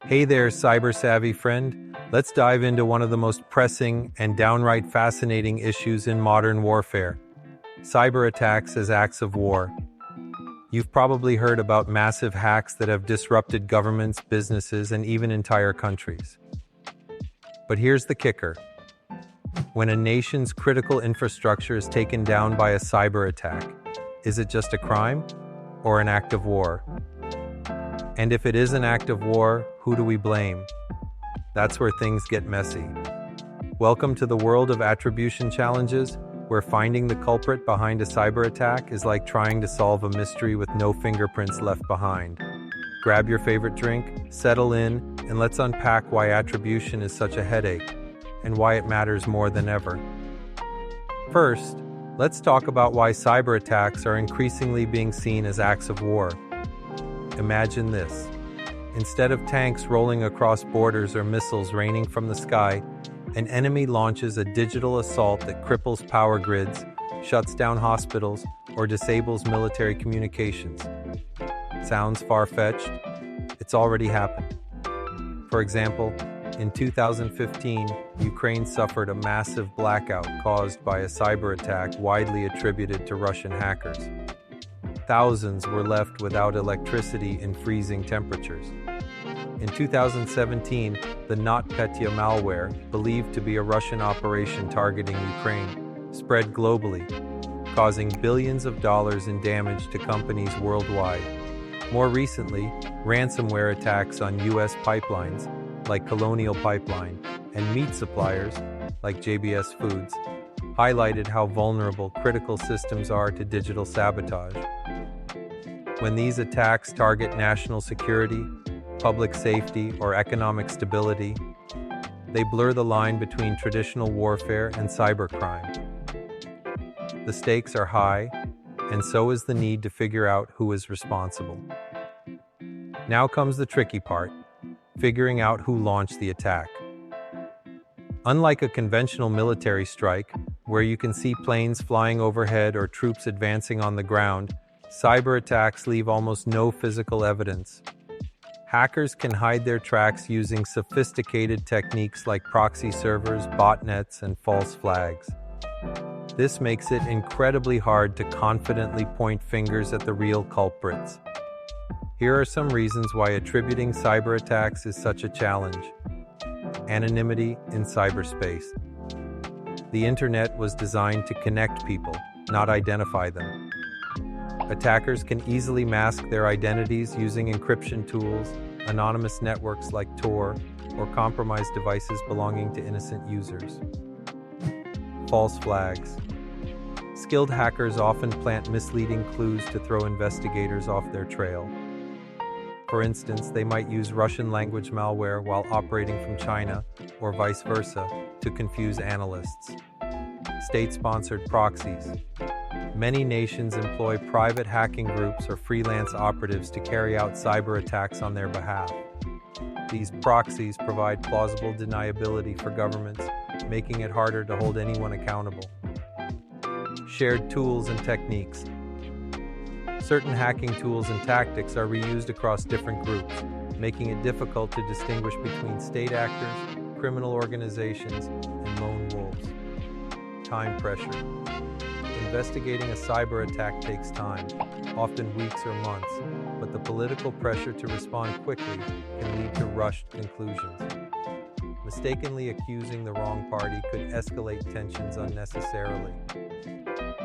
Hey there, cyber-savvy friend. Let's dive into one of the most pressing and downright fascinating issues in modern warfare: cyber attacks as acts of war. You've probably heard about massive hacks that have disrupted governments, businesses, and even entire countries. But here's the kicker. When a nation's critical infrastructure is taken down by a cyber attack, is it just a crime or an act of war? And if it is an act of war, who do we blame? That's where things get messy. Welcome to the world of attribution challenges, where finding the culprit behind a cyber attack is like trying to solve a mystery with no fingerprints left behind. Grab your favorite drink, settle in, and let's unpack why attribution is such a headache and why it matters more than ever. First, let's talk about why cyber attacks are increasingly being seen as acts of war. Imagine this. Instead of tanks rolling across borders or missiles raining from the sky, an enemy launches a digital assault that cripples power grids, shuts down hospitals, or disables military communications. Sounds far-fetched? It's already happened. For example, in 2015, Ukraine suffered a massive blackout caused by a cyber attack widely attributed to Russian hackers. Thousands were left without electricity in freezing temperatures. In 2017, the NotPetya malware, believed to be a Russian operation targeting Ukraine, spread globally, causing billions of dollars in damage to companies worldwide. More recently, ransomware attacks on U.S. pipelines, like Colonial Pipeline, and meat suppliers, like JBS Foods, highlighted how vulnerable critical systems are to digital sabotage. When these attacks target national security, public safety, or economic stability, they blur the line between traditional warfare and cybercrime. The stakes are high, and so is the need to figure out who is responsible. Now comes the tricky part: figuring out who launched the attack. Unlike a conventional military strike, where you can see planes flying overhead or troops advancing on the ground, cyber attacks leave almost no physical evidence. Hackers can hide their tracks using sophisticated techniques like proxy servers, botnets, and false flags. This makes it incredibly hard to confidently point fingers at the real culprits. Here are some reasons why attributing cyber attacks is such a challenge. Anonymity in cyberspace. The internet was designed to connect people, not identify them. Attackers can easily mask their identities using encryption tools, anonymous networks like Tor, or compromised devices belonging to innocent users. False flags. Skilled hackers often plant misleading clues to throw investigators off their trail. For instance, they might use Russian-language malware while operating from China, or vice versa, to confuse analysts. State-sponsored proxies. Many nations employ private hacking groups or freelance operatives to carry out cyber attacks on their behalf. These proxies provide plausible deniability for governments, making it harder to hold anyone accountable. Shared tools and techniques. Certain hacking tools and tactics are reused across different groups, making it difficult to distinguish between state actors, criminal organizations, and lone wolves. Time pressure. Investigating a cyber attack takes time, often weeks or months, but the political pressure to respond quickly can lead to rushed conclusions. Mistakenly accusing the wrong party could escalate tensions unnecessarily.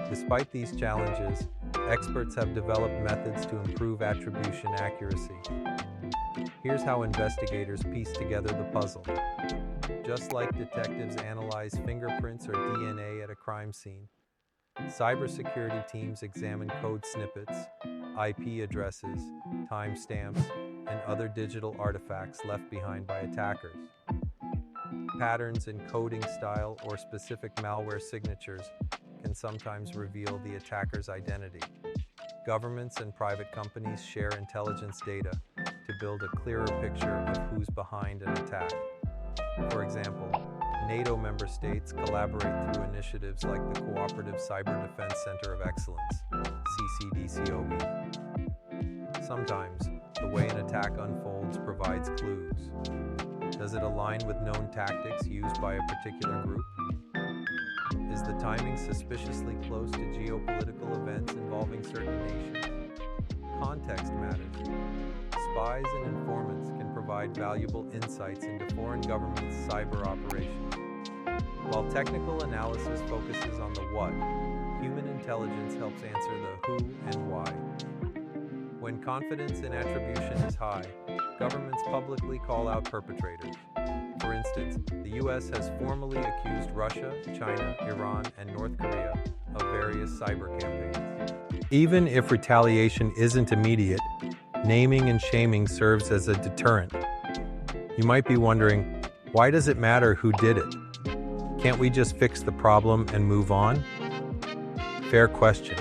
Despite these challenges, experts have developed methods to improve attribution accuracy. Here's how investigators piece together the puzzle. Just like detectives analyze fingerprints or DNA at a crime scene, cybersecurity teams examine code snippets, IP addresses, timestamps, and other digital artifacts left behind by attackers. Patterns in coding style or specific malware signatures can sometimes reveal the attacker's identity. Governments and private companies share intelligence data to build a clearer picture of who's behind an attack. For example, NATO member states collaborate through initiatives like the Cooperative Cyber Defense Center of Excellence, CCDCOE. Sometimes, The way an attack unfolds provides clues. Does it align with known tactics used by a particular group? Is the timing suspiciously close to geopolitical events involving certain nations? Context matters. Spies and informants can provide valuable insights into foreign governments' cyber operations. While technical analysis focuses on the what, human intelligence helps answer the who and why. When confidence in attribution is high, governments publicly call out perpetrators. For instance, the U.S. has formally accused Russia, China, Iran, and North Korea of various cyber campaigns. Even if retaliation isn't immediate, naming and shaming serves as a deterrent. You might be wondering, why does it matter who did it? Can't we just fix the problem and move on? Fair question.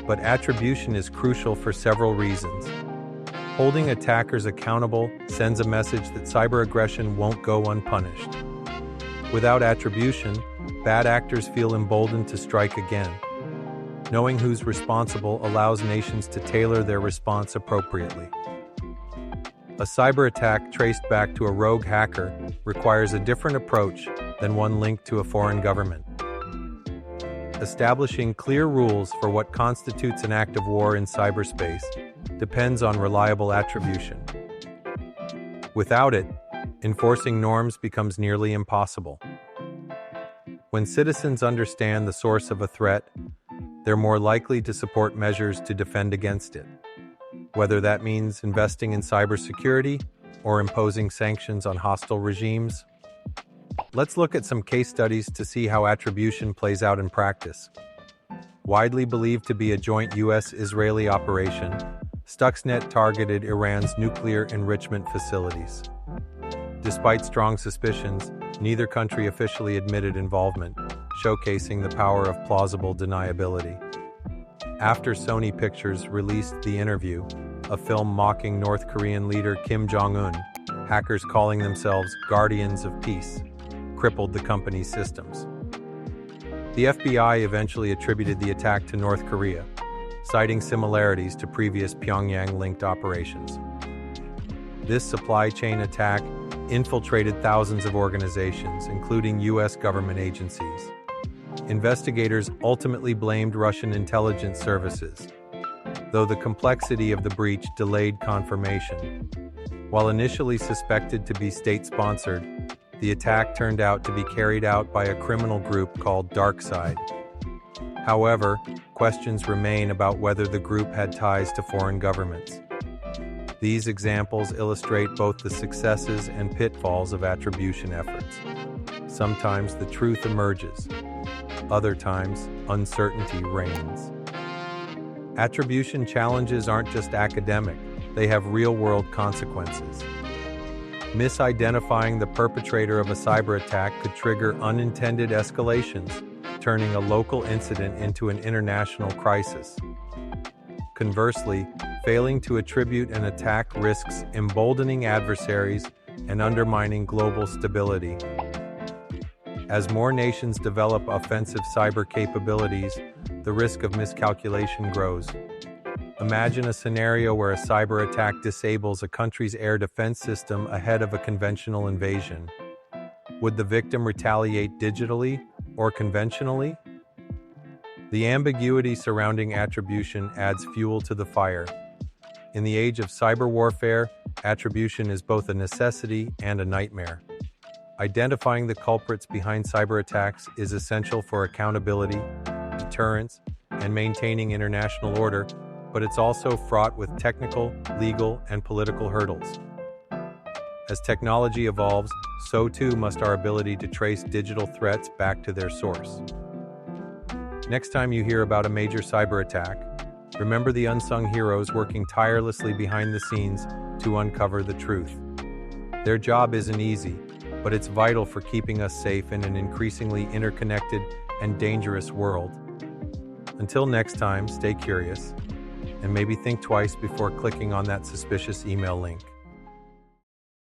But attribution is crucial for several reasons. Holding attackers accountable sends a message that cyber aggression won't go unpunished. Without attribution, bad actors feel emboldened to strike again. Knowing who's responsible allows nations to tailor their response appropriately. A cyber attack traced back to a rogue hacker requires a different approach than one linked to a foreign government. Establishing clear rules for what constitutes an act of war in cyberspace depends on reliable attribution. Without it, enforcing norms becomes nearly impossible. When citizens understand the source of a threat, they're more likely to support measures to defend against it, whether that means investing in cybersecurity or imposing sanctions on hostile regimes. Let's look at some case studies to see how attribution plays out in practice. Widely believed to be a joint U.S.-Israeli operation, Stuxnet targeted Iran's nuclear enrichment facilities. Despite strong suspicions, neither country officially admitted involvement, showcasing the power of plausible deniability. After Sony Pictures released The Interview, a film mocking North Korean leader Kim Jong-un, hackers calling themselves Guardians of Peace crippled the company's systems. The FBI eventually attributed the attack to North Korea, citing similarities to previous Pyongyang-linked operations. This supply chain attack infiltrated thousands of organizations, including U.S. government agencies. Investigators ultimately blamed Russian intelligence services, though the complexity of the breach delayed confirmation. While initially suspected to be state-sponsored, the attack turned out to be carried out by a criminal group called DarkSide. However, questions remain about whether the group had ties to foreign governments. These examples illustrate both the successes and pitfalls of attribution efforts. Sometimes the truth emerges. Other times, uncertainty reigns. Attribution challenges aren't just academic, they have real-world consequences. Misidentifying the perpetrator of a cyber attack could trigger unintended escalations, turning a local incident into an international crisis. Conversely, failing to attribute an attack risks emboldening adversaries and undermining global stability. As more nations develop offensive cyber capabilities, the risk of miscalculation grows. Imagine a scenario where a cyber attack disables a country's air defense system ahead of a conventional invasion. Would the victim retaliate digitally or conventionally? The ambiguity surrounding attribution adds fuel to the fire. In the age of cyber warfare, attribution is both a necessity and a nightmare. Identifying the culprits behind cyber attacks is essential for accountability, deterrence, and maintaining international order, but it's also fraught with technical, legal, and political hurdles. As technology evolves, so too must our ability to trace digital threats back to their source. Next time you hear about a major cyber attack, remember the unsung heroes working tirelessly behind the scenes to uncover the truth. Their job isn't easy, but it's vital for keeping us safe in an increasingly interconnected and dangerous world. Until next time, stay curious, and maybe think twice before clicking on that suspicious email link.